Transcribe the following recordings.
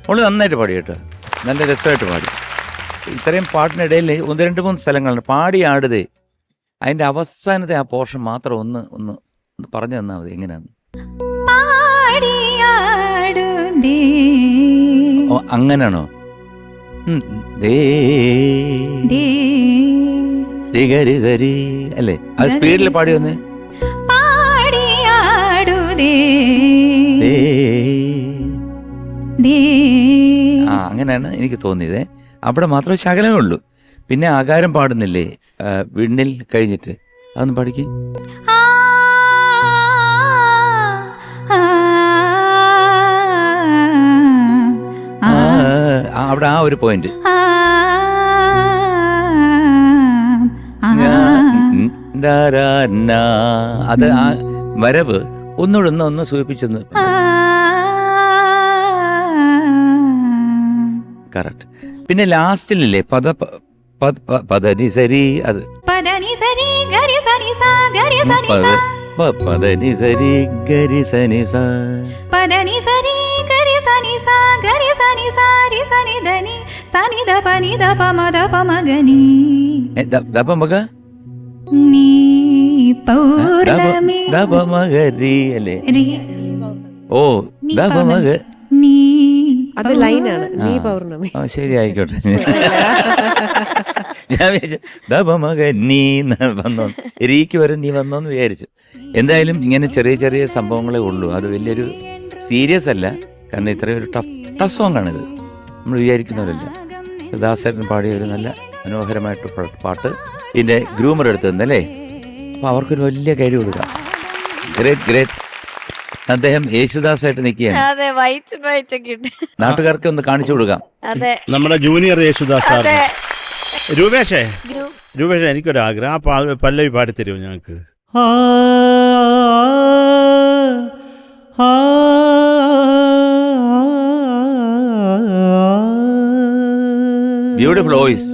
അവള് നന്നായിട്ട് പാടി കേട്ടോ, നല്ല രസമായിട്ട് പാടി. ഇത്രയും പാട്ടിനിടയിൽ 1-2-3 സ്ഥലങ്ങളുണ്ട് പാടി ആടുതേ. അതിൻ്റെ അവസാനത്തെ ആ പോർഷൻ മാത്രം ഒന്ന് പറഞ്ഞു തന്നാൽ മതി. എങ്ങനെയാണ്? ഓ അങ്ങനെയാണോ? അല്ലേ? അത് സ്പീഡിൽ പാടി വന്നേ. ആ അങ്ങനെയാണ് എനിക്ക് തോന്നിയത്. അവിടെ മാത്രം ശകലമേ ഉള്ളൂ. പിന്നെ ആകാരം പാടുന്നില്ലേ വിണ്ണിൽ കഴിഞ്ഞിട്ട്, അതൊന്ന് പാടിക്ക്. അവിടെ ആ ഒരു പോയിന്റ് അത് ആ വരവ് ഒന്നുകൂടെ ഒന്ന് സൂചിപ്പിച്ചെന്ന്. കറക്റ്റ്. പിന്നെ ലാസ്റ്റിലല്ലേ പദനി സരി, അത് പദനി സരി ഗരി സനി സ പദനി സരി ഗരി സനി സ പദനി സരി ഗരി സനി സ ഗരി സനി സ രി സനി ധനി സനി ധ പ നി ധ പ മ ധ പ മ ഗ നി ധ പ മ ഗ നീ പൗർണമി ധ പ മ ഗ രി അല്ലേ? ഓ ധ പ മ ഗ നീ, അത് ലൈനാണ്. നീ പൗർണമി. ശരി ആയിക്കോട്ടെ. ഞാൻ വിചാരിച്ചു ദപമക നീ വന്നോ, രീക്ക് വരെ നീ വന്നോന്ന് വിചാരിച്ചു. എന്തായാലും ഇങ്ങനെ ചെറിയ ചെറിയ സംഭവങ്ങളേ ഉള്ളൂ. അത് വലിയൊരു സീരിയസ് അല്ല. കാരണം ഇത്രയും ഒരു ടഫ് സോങ് ആണിത്. നമ്മൾ വിചാരിക്കുന്നവരല്ല. ദാസേട്ടൻ പാടിയ ഒരു നല്ല മനോഹരമായിട്ട് പാട്ട് ഇതിൻ്റെ ഗ്രൂമർ എടുത്തു തന്നല്ലേ. അപ്പോൾ അവർക്കൊരു വലിയ കഴിവ് കൊടുക്കാം. ഗ്രേറ്റ്. അദ്ദേഹം യേശുദാസായിട്ട് നിൽക്കുകയാണ്. നാട്ടുകാർക്ക് ഒന്ന് കാണിച്ചു കൊടുക്കാം. നമ്മുടെ ജൂനിയർ യേശുദാസ്. രൂപേഷേ എനിക്കൊരാഗ്രഹം, ആ പല്ലവി പാടിത്തരുമോ ഞങ്ങൾക്ക്? Beautiful voice.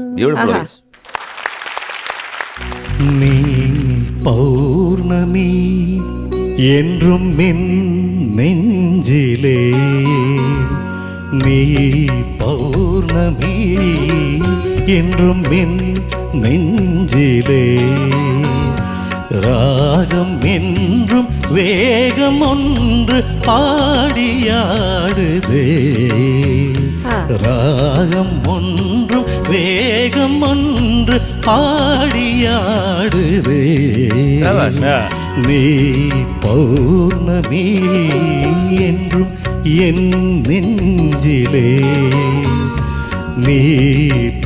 നീ പൗർണമി என்றும் என் நெஞ்சிலே, நீ பௌர்ணமி என்றும் என் நெஞ்சிலே, ராகம் என்றும் வேகம் ஒன்று பாடியாடுதே, ராகம் ஒன்றும் வேகம் ஒன்று பாடியாடுதே, நீ பௌர்ணமி என்றும் என் நெஞ்சிலே, நீ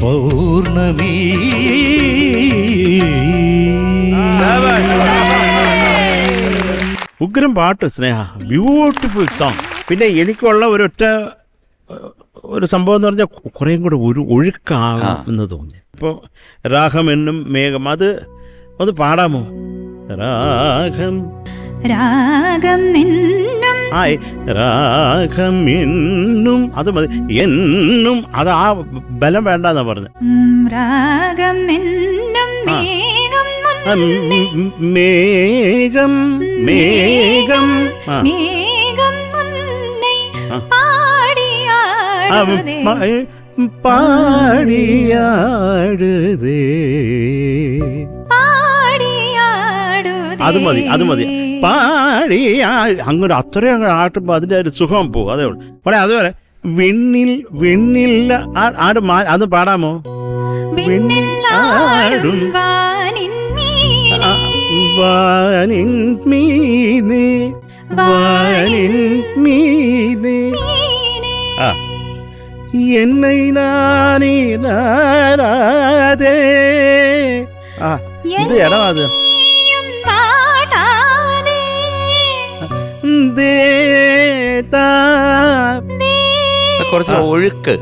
പൗർണമി. ഉഗ്രം പാട്ട് സ്നേഹ, ബ്യൂട്ടിഫുൾ സോങ്. പിന്നെ എനിക്കുള്ള ഒരു സംഭവം എന്ന് പറഞ്ഞാൽ കുറേയും കൂടെ ഒരു ഒഴുക്കാകും എന്ന് തോന്നി. ഇപ്പോൾ രാഗം എന്നും മേഘം, അത് ഒന്ന് പാടാമോ? രാഗം എന്നും, അത് മതി. എന്നും അത് ആ ബലം വേണ്ടെന്നാ പറഞ്ഞു. മേഘം പാടിയാടുതേ, അത് മതി. പാടിയാ അങ്ങനെ അത്രയും ആട്ടുമ്പോൾ അതിൻ്റെ ഒരു സുഖം പോകും. അതേ ഉള്ളൂ. പക്ഷേ അതുപോലെ വിണ്ണിൽ അത് പാടാമോ? വിണ്ണിൽ ആടും വാനിൻ മീനേ, என்னை நானே நாராதே. ഇത് ഇടം അത് കുറച്ച് ഒഴുക്ക്,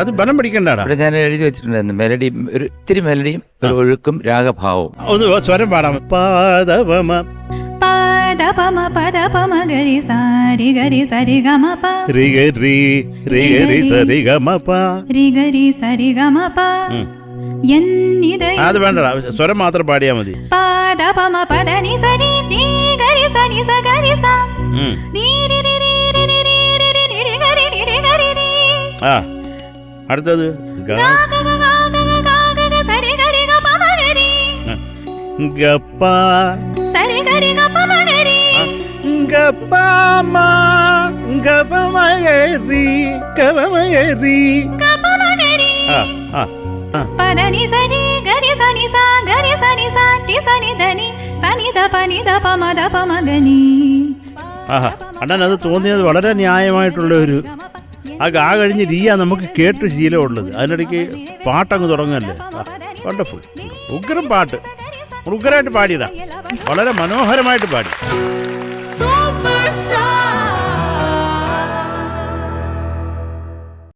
അത് ബലം പിടിക്കണ്ടാടാ. ഞാൻ എഴുതി വെച്ചിട്ടുണ്ടായിരുന്നു. മെലഡി, ഒരു ഇത്തിരി മെലഡിയും ഒരു ഒഴുക്കും രാഗഭാവവും. ഒന്ന് സ്വരം പാടാം. പാദവമ പദപമ പദപമ ഗരി സാരി ഗരി സരി ഗമ പ രി ഗരി സരി ഗമ പ രി ഗരി സരി ഗമ പ. അത് വേണ്ടടാ, സ്വരം മാത്രം പാടിയാ മതി. പദപമ പദനി സരി രി ഗരി സനി സ ഗരി സ രി രി രി രി രി രി രി രി രി ഗരി രി ഗരി രി ആ അടുത്തത് ഗ സരി ഗരി ഗ പ മ ഗരി ഗപ്പ സരി ഗരി ഗ പ മ ഗരി ഗപ്പമ ഗപമഗരി ഗപമഗരി ഗ പ മ ഗരി ആ ആ ആ പദനി സരി ഗരി സനി സ ഗരി സനി സ ടി സനി ധനി സനി ദ പ നി ദ പ മ ദ പ മ ഗനി. ആഹാ അണ്ണൻ അത് തോന്നിയത് വളരെ ന്യായമായിട്ടുള്ള ഒരു ആ ഗാ കഴിഞ്ഞ് രീയ നമുക്ക് കേട്ട് ശീലമുള്ളത്. അതിനിടയ്ക്ക് പാട്ടങ്ങ് തുടങ്ങല്ലേ. വണ്ടർഫുൾ, ഉഗ്രം പാട്ട്, ഉഗ്രമായിട്ട് പാടിയതാ, വളരെ മനോഹരമായിട്ട് പാടി.